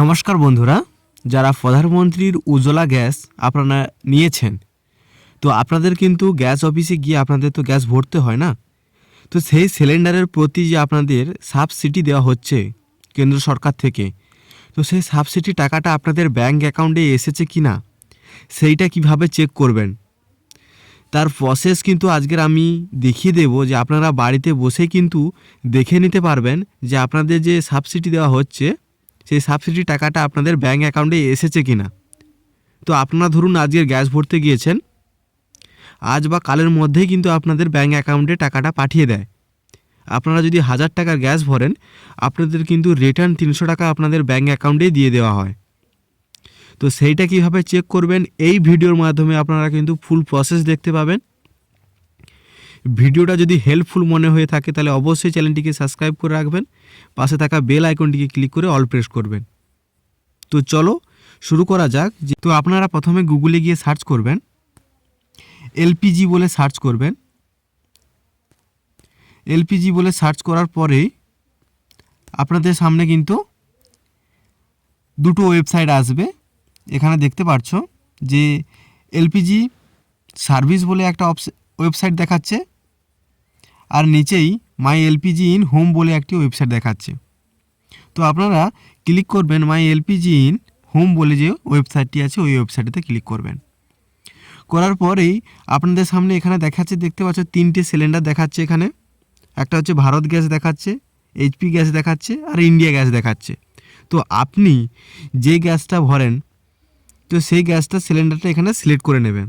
নমস্কার বন্ধুরা, যারা প্রধানমন্ত্রীর উজ্জ্বলা গ্যাস আপনারা নিয়েছেন, তো আপনাদের কিন্তু গ্যাস অফিসে গিয়ে আপনাদের তো গ্যাস ভরতে হয় না। তো সেই সিলিন্ডারের প্রতি যে আপনাদের সাবসিডি দেওয়া হচ্ছে কেন্দ্র সরকার থেকে, তো সেই সাবসিডি টাকাটা আপনাদের ব্যাঙ্ক অ্যাকাউন্টে এসেছে কি না সেইটা কিভাবে চেক করবেন, তার প্রসেস কিন্তু আজকের আমি দেখিয়ে দেব। যে আপনারা বাড়িতে বসেই কিন্তু দেখে নিতে পারবেন যে আপনাদের যে সাবসিডি দেওয়া হচ্ছে সেই সাবসিডি টাকাটা আপনাদের ব্যাঙ্ক অ্যাকাউন্টে এসেছে কি না। তো আপনারা ধরুন আজকের গ্যাস ভরতে গিয়েছেন, আজ বা কালের মধ্যেই কিন্তু আপনাদের ব্যাঙ্ক অ্যাকাউন্টে টাকাটা পাঠিয়ে দেয়। আপনারা যদি 1000 টাকার গ্যাস ভরেন, আপনাদের কিন্তু রিটার্ন 300 টাকা আপনাদের ব্যাঙ্ক অ্যাকাউন্টেই দিয়ে দেওয়া হয়। তো সেইটা কীভাবে চেক করবেন এই ভিডিওর মাধ্যমে আপনারা কিন্তু ফুল প্রসেস দেখতে পাবেন। ভিডিওটা যদি হেল্পফুল মনে হয়ে থাকে তাহলে অবশ্যই চ্যানেলটিকে সাবস্ক্রাইব করে রাখবেন, পাশে থাকা বেল আইকনটিকে ক্লিক করে অল প্রেস করবেন। তো চলো শুরু করা যাক। তো আপনারা প্রথমে গুগলে গিয়ে সার্চ করবেন, এলপিজি বলে সার্চ করবেন। এলপিজি বলে সার্চ করার পরেই আপনাদের সামনে কিন্তু দুটো ওয়েবসাইট আসবে। এখানে দেখতে পাচ্ছ যে এলপিজি সার্ভিস বলে একটা ওয়েবসাইট দেখাচ্ছে, আর নিচেই মাই এলপিজি ইন হোম বলে একটি ওয়েবসাইট দেখাচ্ছে। তো আপনারা ক্লিক করবেন মাই এলপিজি ইন হোম বলে যে ওয়েবসাইটটি আছে ওই ওয়েবসাইটে ক্লিক করবেন। করার পরেই আপনাদের সামনে এখানে দেখাচ্ছে, দেখতে পাচ্ছ 3টে সিলিন্ডার দেখাচ্ছে। এখানে একটা হচ্ছে ভারত গ্যাস দেখাচ্ছে, এইচপি গ্যাস দেখাচ্ছে, আর ইন্ডিয়া গ্যাস দেখাচ্ছে। তো আপনি যে গ্যাসটা ভরেন তো সেই গ্যাসটা সিলিন্ডারটা এখানে সিলেক্ট করে নেবেন।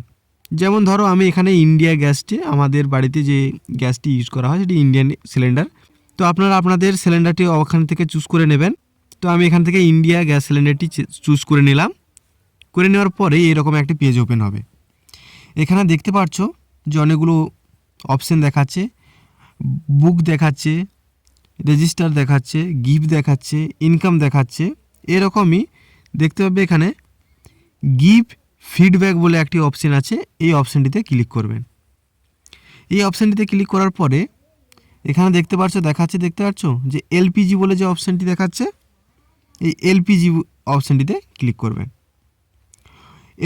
যেমন ধরো আমি এখানে ইন্ডিয়া গ্যাসটি, আমাদের বাড়িতে যে গ্যাসটি ইউজ করা হয় সেটি ইন্ডিয়ান সিলিন্ডার। তো আপনারা আপনাদের সিলিন্ডারটি ওখান থেকে চুজ করে নেবেন। তো আমি এখান থেকে ইন্ডিয়া গ্যাস সিলিন্ডারটি চুজ করে নিলাম। করে নেওয়ার পরে এরকম একটি পেজ ওপেন হবে। এখানে দেখতে পাচ্ছ যে অনেকগুলো অপশান দেখাচ্ছে, বুক দেখাচ্ছে, রেজিস্টার দেখাচ্ছে, গিফট দেখাচ্ছে, ইনকাম দেখাচ্ছে। এরকমই দেখতে পাবে এখানে গিভ ফিডব্যাক বলে একটি অপশান আছে, এই অপশানটিতে ক্লিক করবেন। এই অপশানটিতে ক্লিক করার পরে এখানে দেখতে পাচ্ছ যে এলপিজি বলে যে অপশানটি দেখাচ্ছে, এই এলপিজি অপশানটিতে ক্লিক করবেন।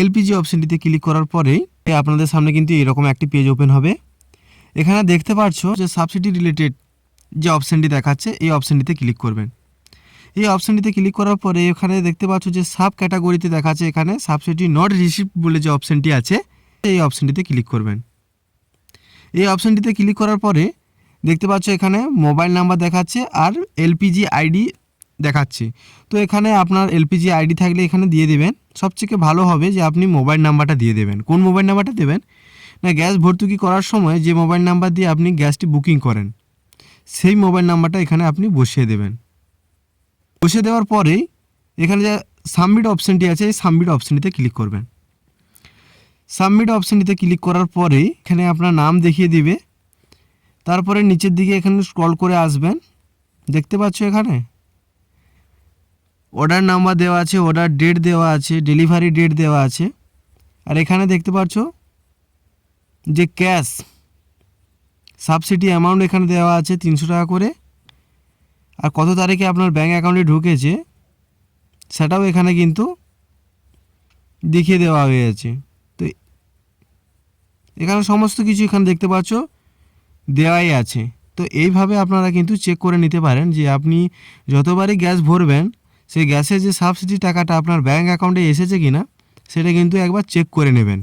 এলপিজি অপশানটিতে ক্লিক করার পরেই আপনাদের সামনে কিন্তু এরকম একটি পেজ ওপেন হবে। এখানে দেখতে পাচ্ছ যে সাবসিডি রিলেটেড যে অপশানটি দেখাচ্ছে এই অপশানটিতে ক্লিক করবেন। এই অপশানটিতে ক্লিক করার পরে এখানে দেখতে পাচ্ছ যে সাব ক্যাটাগরিতে দেখাচ্ছে, এখানে সাবসিডি নট রিসিভড বলে যে অপশানটি আছে এই অপশানটিতে ক্লিক করবেন। এই অপশানটিতে ক্লিক করার পরে দেখতে পাচ্ছ এখানে মোবাইল নাম্বার দেখাচ্ছে আর এলপিজি আইডি দেখাচ্ছে। তো এখানে আপনার এলপিজি আইডি থাকলে এখানে দিয়ে দেবেন। সবথেকে ভালো হবে যে আপনি মোবাইল নাম্বারটা দিয়ে দেবেন। কোন মোবাইল নাম্বারটা দেবেন না, গ্যাস ভর্তুকি করার সময় যে মোবাইল নাম্বার দিয়ে আপনি গ্যাসটি বুকিং করেন সেই মোবাইল নাম্বারটা এখানে আপনি বসিয়ে দেবেন। বসিয়ে দেওয়ার পরেই এখানে যে সাবমিট অপশানটি আছে এই সাবমিট অপশানটিতে ক্লিক করবেন। সাবমিট অপশানটিতে ক্লিক করার পরেই এখানে আপনার নাম দেখিয়ে দিবে। তারপরে নিচের দিকে এখানে স্ক্রল করে আসবেন, দেখতে পাচ্ছ এখানে অর্ডার নাম্বার দেওয়া আছে, অর্ডার ডেট দেওয়া আছে, ডেলিভারি ডেট দেওয়া আছে। আর এখানে দেখতে পাচ্ছ যে ক্যাশ সাবসিডি অ্যামাউন্ট এখানে দেওয়া আছে 300 টাকা করে, আর কত তারিখে আপনার ব্যাঙ্ক অ্যাকাউন্টে ঢুকেছে সেটাও এখানে কিন্তু দেখিয়ে দেওয়া হয়েছে। তো এখানে সমস্ত কিছু এখানে দেখতে পাচ্ছ দেওয়াই আছে। তো এইভাবে আপনারা কিন্তু চেক করে নিতে পারেন যে আপনি যতবারই গ্যাস ভরবেন সেই গ্যাসের যে সাবসিডি টাকাটা আপনার ব্যাঙ্ক অ্যাকাউন্টে এসেছে কিনা সেটা কিন্তু একবার চেক করে নেবেন।